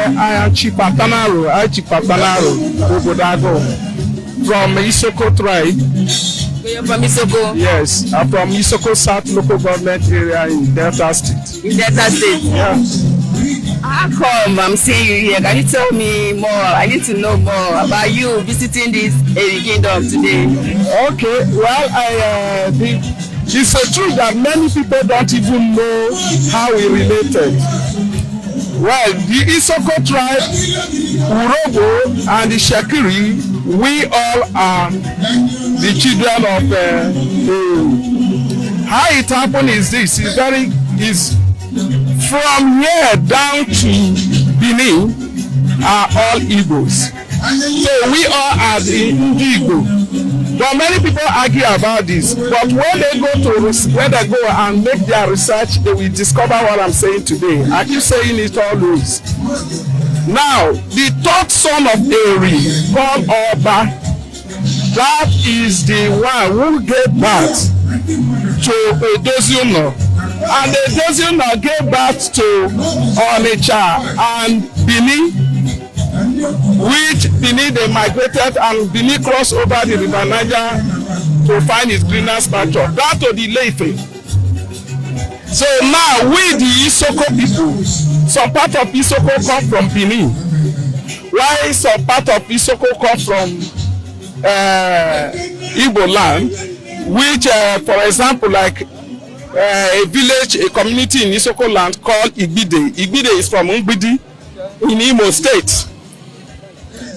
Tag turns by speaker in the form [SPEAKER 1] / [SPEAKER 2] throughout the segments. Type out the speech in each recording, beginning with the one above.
[SPEAKER 1] I am Chief Atanaro Obodoagu from Isoko tribe.
[SPEAKER 2] You're from Isoko?
[SPEAKER 1] Yes, I'm from Isoko South local government area in Delta State.
[SPEAKER 2] In Delta State?
[SPEAKER 1] Yeah.
[SPEAKER 2] How come I'm seeing you here? Can you tell me more? I need to know more about you visiting this kingdom today.
[SPEAKER 1] Okay, well, it's a truth that many people don't even know how we related. Well, the Isoko tribe, Urhobo, and the Itsekiri, we all are the children of how it happened is this: is from here down to Benin are all Igbos. So we all are the Igbo. But many people argue about this. But when they go and make their research, they will discover what I'm saying today. I keep saying it always. Now, the third son of Eri, called Oba, that is the one who gave birth to Edoziuno. And Edoziuno gave birth to Onitsha and Benin, which Benin they migrated, and Benin crossed over the river Niger to find its greener pasture, down to the Ileife. So now we the Isoko people, some part of Isoko come from Benin, while some part of Isoko come from Igbo land, which for example like a village, a community in Isoko land called Igbide. Igbide is from Ngbidi in Imo State.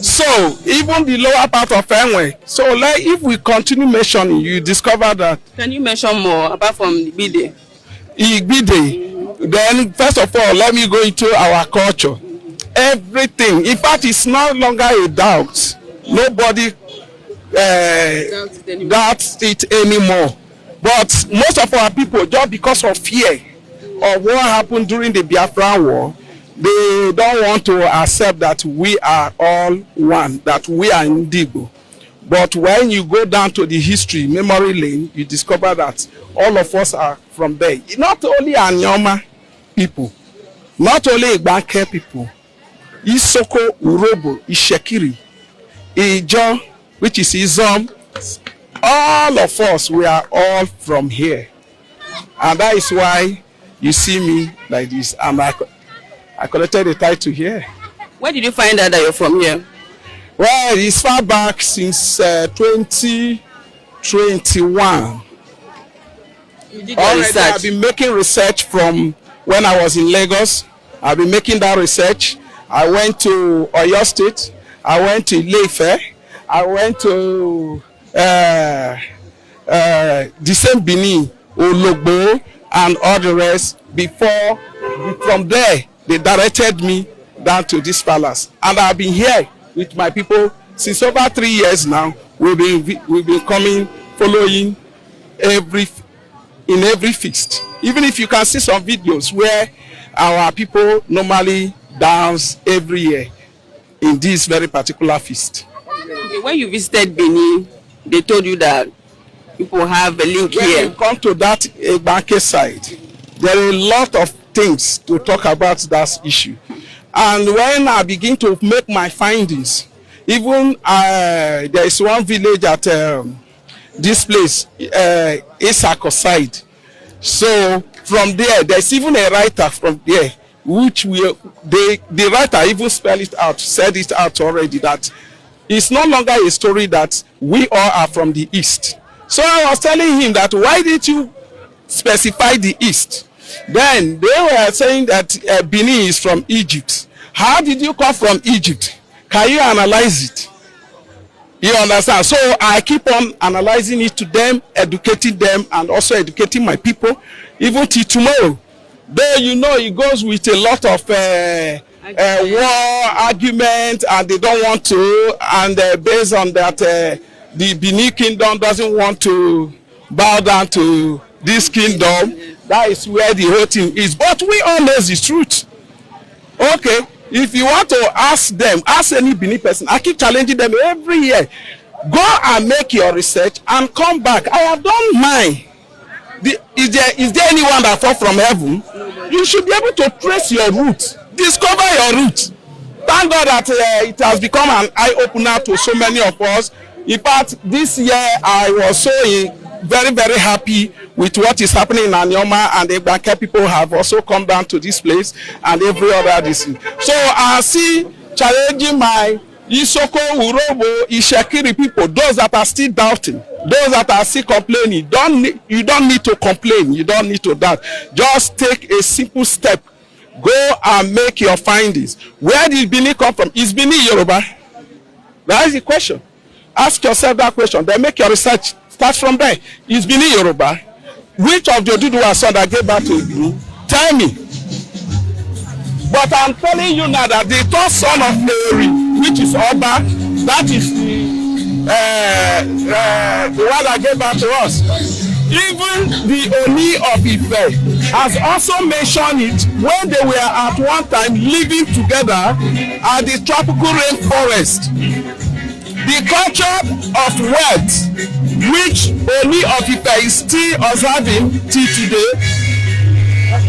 [SPEAKER 1] So even the lower part of Enwe. So like if we continue mentioning, you discover that.
[SPEAKER 2] Can you mention more apart from Igbide?
[SPEAKER 1] Igbide. Then first of all, let me go into our culture. Everything. In fact, it's no longer a doubt. Nobody doubts it anymore. But most of our people, just because of fear of what happened during the Biafran War, they don't want to accept that we are all one, that we are Igbo. But when you go down to the history, memory lane, you discover that all of us are from there. Not only Anioma people, not only Igbanke people, Isoko, Urhobo, Itsekiri, Ijaw, which is Ijaw, all of us, we are all from here. And that is why you see me like this. And I collected the title here.
[SPEAKER 2] Where did you find out that you're from here?
[SPEAKER 1] Well, it's far back since 2021.
[SPEAKER 2] You did your research.
[SPEAKER 1] I've been making research from when I was in Lagos. I've been making that research. I went to Oyo State. I went to Ileife. I went to the same Benin, Ologbo, and all the rest. Before, from there, they directed me down to this palace, and I've been here with my people since over 3 years now. We've been coming, following in every feast. Even if you can see some videos where our people normally dance every year in this very particular feast.
[SPEAKER 2] Okay, when you visited Benin, they told you that people have a link
[SPEAKER 1] when
[SPEAKER 2] here.
[SPEAKER 1] When you come to that Igbanke side, there are a lot of things to talk about that issue. And when I begin to make my findings, even there is one village at this place, Isoko side. So from there, there's even a writer from there, which the writer even said it out already, that it's no longer a story that we all are from the East. So I was telling him that, why did you specify the East? Then they were saying that Benin is from Egypt. How did you come from Egypt? Can you analyze it? You understand? So I keep on analyzing it to them, educating them, and also educating my people, even till tomorrow. Though you know it goes with a lot of war argument, and they don't want to, and based on that, the Benin kingdom doesn't want to bow down to this kingdom. That is where the whole thing is. But we all know the truth. Okay, if you want to ask them, ask any Benin person, I keep challenging them every year. Go and make your research and come back. I have done mine. Is there anyone that fall from heaven? You should be able to trace your roots, discover your roots. Thank God that it has become an eye-opener to so many of us. In fact, this year I was so very, very happy with what is happening in Anioma and Igbanke. People have also come down to this place and every other district. So I see challenging my Isoko, Urhobo, Itsekiri people, those that are still doubting, those that are still complaining. You don't need to complain. You don't need to doubt. Just take a simple step. Go and make your findings. Where did Bini come from? Is Bini Yoruba? That is the question. Ask yourself that question. Then make your research. Start from there. Is Bini Yoruba? Which of the Oduduwa sons that gave back to you? Tell me. But I'm telling you now that the third son of Mary, which is Oba, that is the one that gave back to us. Even the Oni of Ife has also mentioned it when they were at one time living together at the tropical rainforest. The culture of wealth, which Oni of Ife is still observing till today,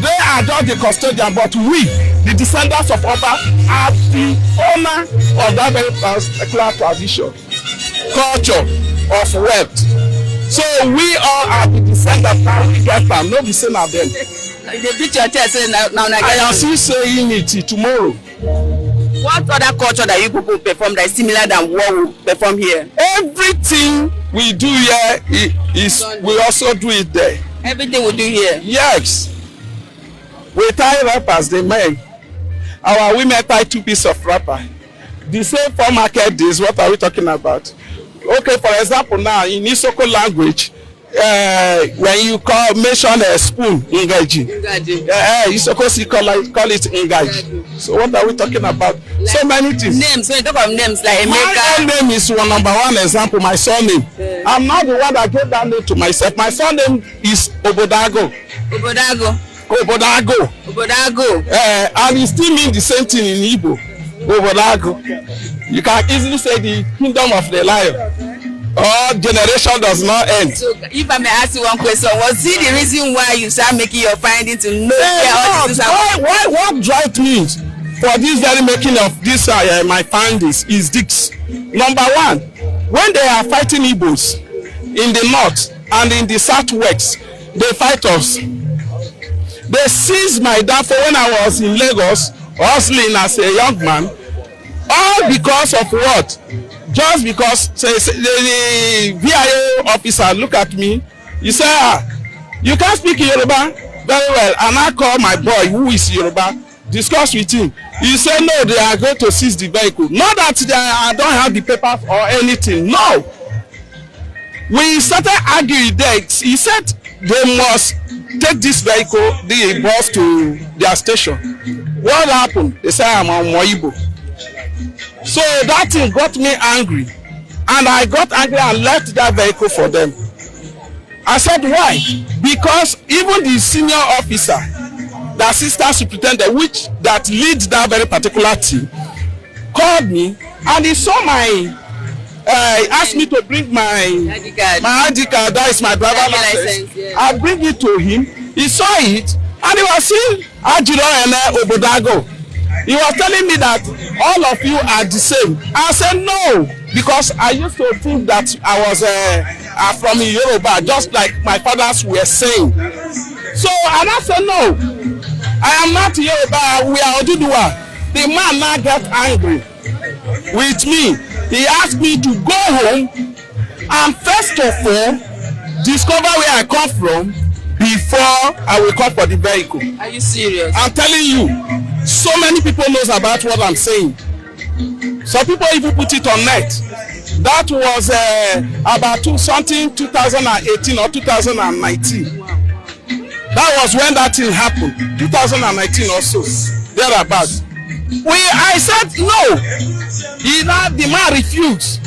[SPEAKER 1] they are just the custodian, but we, the descendants of Oba, are the owner of that very particular tradition, culture of wealth. So we all are the descendants, and we get them, no be saying of them. I am still saying it tomorrow.
[SPEAKER 2] What other culture that you people perform that is similar than what we perform here?
[SPEAKER 1] Everything we do here is we also do it there.
[SPEAKER 2] Everything we do here?
[SPEAKER 1] Yes. We tie wrappers, the men. Our women tie 2 pieces of wrapper. The same for market days, what are we talking about? Okay, for example, now in Isoko language, when you mention a spoon, Ingaji. Isoko call it Ingaji. So what are we talking about? Like so many things.
[SPEAKER 2] Names, when you talk of names like Emeka.
[SPEAKER 1] My own name is number one example, my surname. I'm not the one that gave that name to myself. My surname is Obodoagu. Obodoagu. And it still means the same thing in Igbo. Obodoagu. You can easily say the kingdom of the lion. Or generation does not end.
[SPEAKER 2] So if I may ask you one question, was it the reason why you start making your findings to know
[SPEAKER 1] what drives me for this very making of this my findings is this. Number one, when they are fighting Igbos in the north and in the southwest, they fight us. They seized my dad for when I was in Lagos hustling as a young man, all because of what? Just because the VIO officer look at me, he said, you can't speak Yoruba very well. And I call my boy who is Yoruba, discuss with him. He said, no, they are going to seize the vehicle. Not that I don't have the papers or anything. No. We started arguing there. He said they must take this vehicle, the bus to their station. What happened? They said, I'm on Igbo. So that thing got me angry, and I got angry and left that vehicle for them. I said, why? Because even the senior officer, the assistant superintendent, that leads that very particular team, called me and he saw my, asked me to bring my ID card, that is my driver's license. Yeah. I bring it to him. He saw it and he was saying, Anioma and Obodoagu. He was telling me that all of you are the same. I said no, because I used to think that I was from Yoruba, just like my fathers were saying. So and I said no, I am not Yoruba, we are Oduduwa. The man now got angry with me. He asked me to go home and first of all discover where I come from before I will come for the vehicle.
[SPEAKER 2] Are you serious?
[SPEAKER 1] I'm telling you. So many people knows about what I'm saying. Some people even put it on net. That was about 2018 or 2019. That was when that thing happened. 2019 or so. Thereabouts. I said no. The man refused.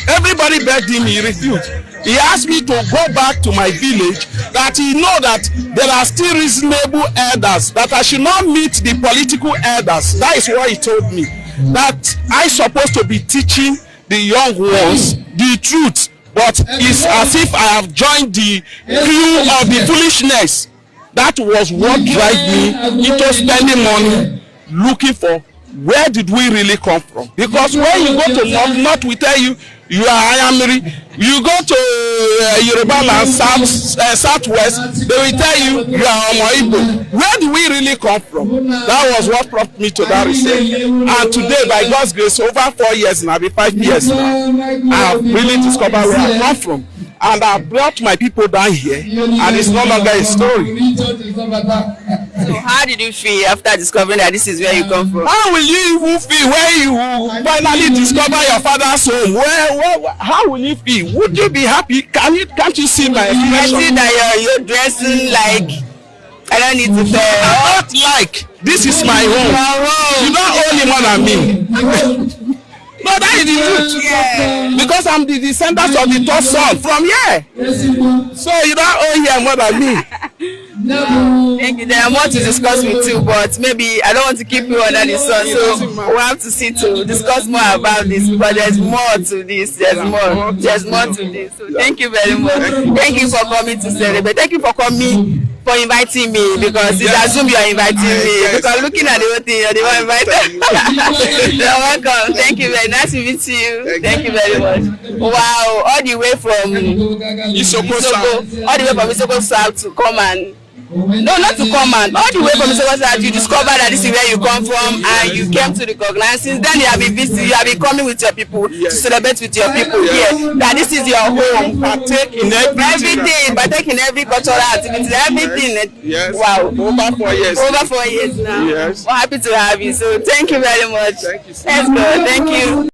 [SPEAKER 1] Everybody begged him, he refused. He asked me to go back to my village, that he know that there are still reasonable elders, that I should not meet the political elders. That is what he told me. That I supposed to be teaching the young ones the truth, but it's as if I have joined the crew of the foolishness. That was what drive me into spending money looking for where did we really come from? Because when you go to North we tell you you are Ayamiri. You go to Yoruba land, Southwest, they will tell you are Igbo. Where do we really come from? That was what brought me to that research. And today, by God's grace, over 4 years now, 5 years now, I have really discovered where I come from. And I brought my people down here, and it's no longer a story.
[SPEAKER 2] So how did you feel after discovering that this is where you come from?
[SPEAKER 1] How will you even feel when you finally discover your father's home? How will you feel? Would you be happy? Can't you see my expression?
[SPEAKER 2] I see that you're dressing like, I don't need to tell.
[SPEAKER 1] Not like, this is my home. You don't own it more than me. No, that is the truth.
[SPEAKER 2] Yeah.
[SPEAKER 1] Because I'm the descendant of the third son from here. So you don't own here more than me.
[SPEAKER 2] Thank you. There are more to discuss with you, but maybe I don't want to keep you under the sun, so we'll have to see to discuss more about this, because there's more to this. There's more to this. So thank you very much. Thank you for coming to celebrate. Thank you for coming, for inviting me, because it's assumed you are inviting me. Because looking at the whole thing, you're the one invited. You're welcome. Thank you very nice to meet you. Thank you very much. Wow, all the way from
[SPEAKER 1] Isoko,
[SPEAKER 2] all the way from Isoko South to come and not to come and all the way from Isoko South, you discover that this is where you come from, and you came to recognize. Since then, you have been visiting, you have been coming with your people to celebrate with your people here. That this is your home.
[SPEAKER 1] Partake in everything.
[SPEAKER 2] Partake in every cultural activity, everything.
[SPEAKER 1] Yes.
[SPEAKER 2] Wow.
[SPEAKER 1] Over 4 years.
[SPEAKER 2] Over 4 years now.
[SPEAKER 1] Yes.
[SPEAKER 2] We're happy to have you. So thank you very much.
[SPEAKER 1] Thank you so
[SPEAKER 2] Let's go. Thank you.